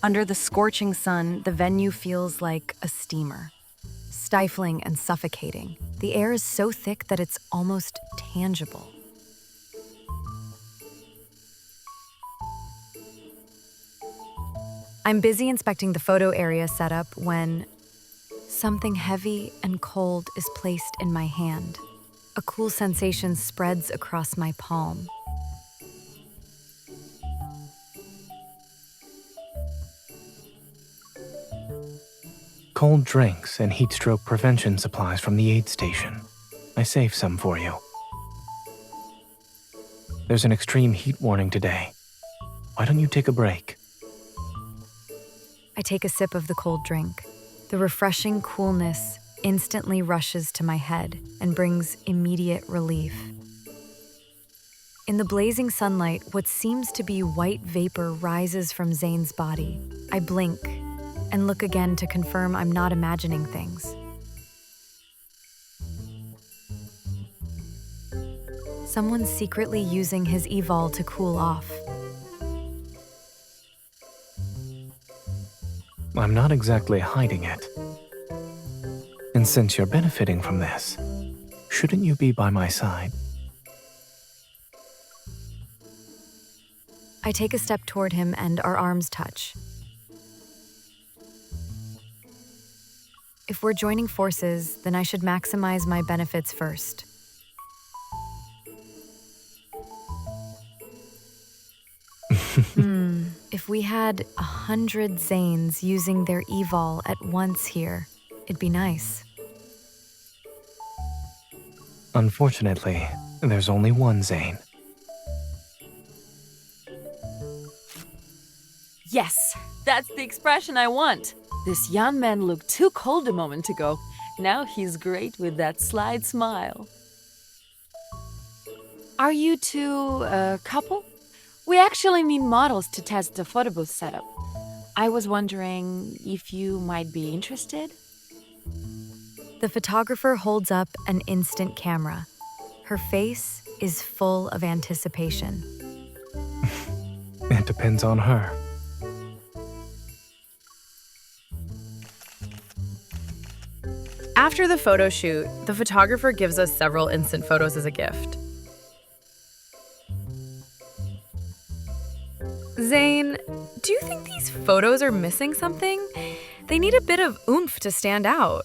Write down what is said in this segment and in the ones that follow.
Under the scorching sun, the venue feels like a steamer, stifling and suffocating. The air is so thick that it's almost tangible. I'm busy inspecting the photo area setup when something heavy and cold is placed in my hand. A cool sensation spreads across my palm. Cold drinks and heat stroke prevention supplies from the aid station. I saved some for you. There's an extreme heat warning today. Why don't you take a break? I take a sip of the cold drink. The refreshing coolness instantly rushes to my head and brings immediate relief. In the blazing sunlight, what seems to be white vapor rises from Zayne's body. I blink and look again to confirm I'm not imagining things. Someone's secretly using his evol to cool off. I'm not exactly hiding it. And since you're benefiting from this, shouldn't you be by my side? I take a step toward him and our arms touch. If we're joining forces, then I should maximize my benefits first. If we had 100 Zaynes using their evol at once here, it'd be nice. Unfortunately, there's only one Zayne. Yes, that's the expression I want. This young man looked too cold a moment ago. Now he's great with that slight smile. Are you two a couple? We actually need models to test the photo booth setup. I was wondering if you might be interested? The photographer holds up an instant camera. Her face is full of anticipation. It depends on her. After the photo shoot, the photographer gives us several instant photos as a gift. Zayne, do you think these photos are missing something? They need a bit of oomph to stand out.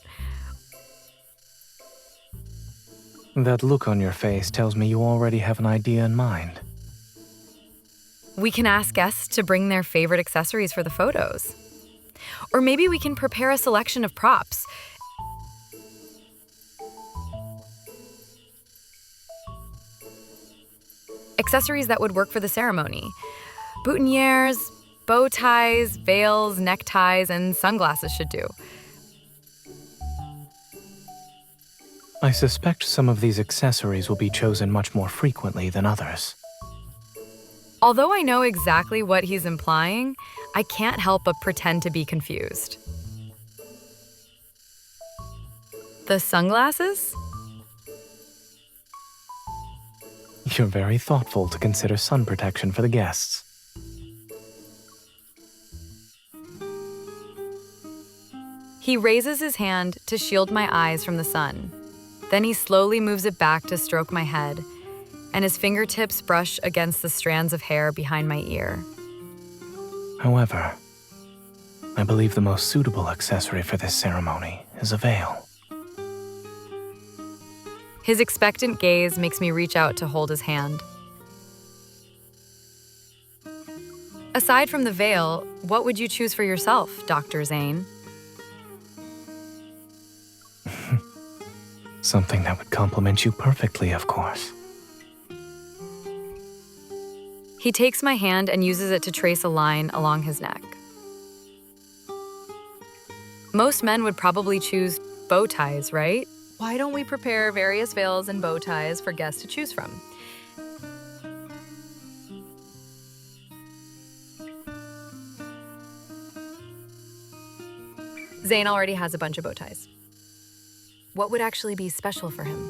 That look on your face tells me you already have an idea in mind. We can ask guests to bring their favorite accessories for the photos. Or maybe we can prepare a selection of props. Accessories that would work for the ceremony. Boutonnieres, bow ties, veils, neckties, and sunglasses should do. I suspect some of these accessories will be chosen much more frequently than others. Although I know exactly what he's implying, I can't help but pretend to be confused. The sunglasses? You're very thoughtful to consider sun protection for the guests. He raises his hand to shield my eyes from the sun. Then he slowly moves it back to stroke my head, and his fingertips brush against the strands of hair behind my ear. However, I believe the most suitable accessory for this ceremony is a veil. His expectant gaze makes me reach out to hold his hand. Aside from the veil, what would you choose for yourself, Dr. Zayne? Something that would complement you perfectly, of course. He takes my hand and uses it to trace a line along his neck. Most men would probably choose bow ties, right? Why don't we prepare various veils and bow ties for guests to choose from? Zayne already has a bunch of bow ties. What would actually be special for him?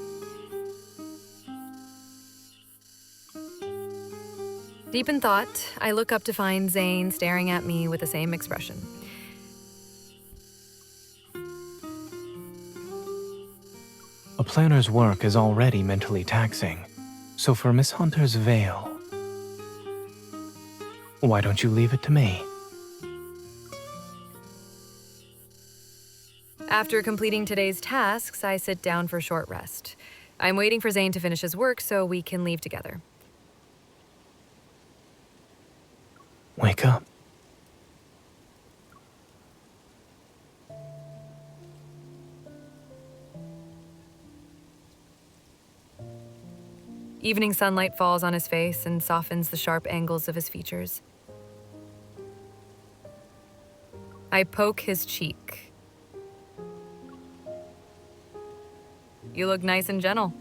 Deep in thought, I look up to find Zayne staring at me with the same expression. A planner's work is already mentally taxing, so for Miss Hunter's veil, why don't you leave it to me? After completing today's tasks, I sit down for a short rest. I'm waiting for Zayne to finish his work so we can leave together. Wake up. Evening sunlight falls on his face and softens the sharp angles of his features. I poke his cheek. You look nice and gentle.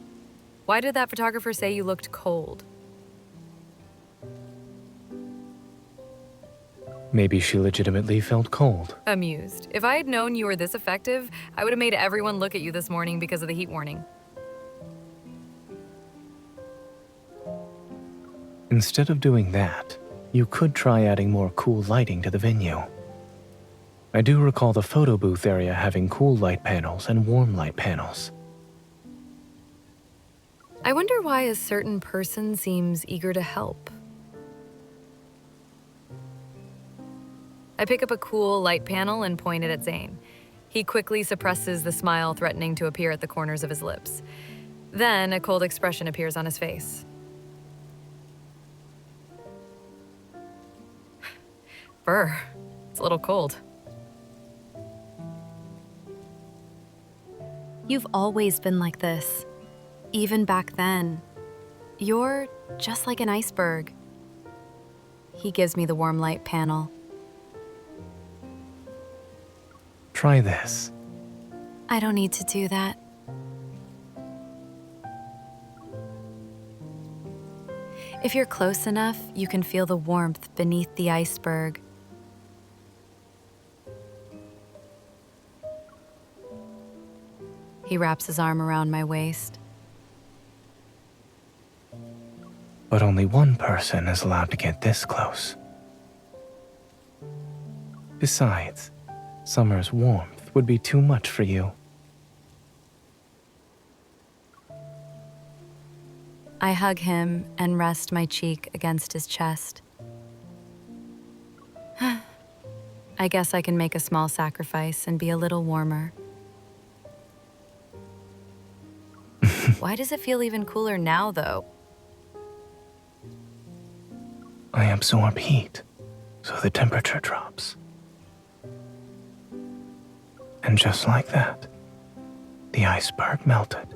Why did that photographer say you looked cold? Maybe she legitimately felt cold. Amused. If I had known you were this effective, I would have made everyone look at you this morning because of the heat warning. Instead of doing that, you could try adding more cool lighting to the venue. I do recall the photo booth area having cool light panels and warm light panels. I wonder why a certain person seems eager to help. I pick up a cool light panel and point it at Zayne. He quickly suppresses the smile threatening to appear at the corners of his lips. Then a cold expression appears on his face. Brr, it's a little cold. You've always been like this. Even back then. You're just like an iceberg. He gives me the warm light panel. Try this. I don't need to do that. If you're close enough, you can feel the warmth beneath the iceberg. He wraps his arm around my waist. But only one person is allowed to get this close. Besides, summer's warmth would be too much for you. I hug him and rest my cheek against his chest. I guess I can make a small sacrifice and be a little warmer. Why does it feel even cooler now, though? I absorb heat, so the temperature drops. And just like that, the iceberg melted.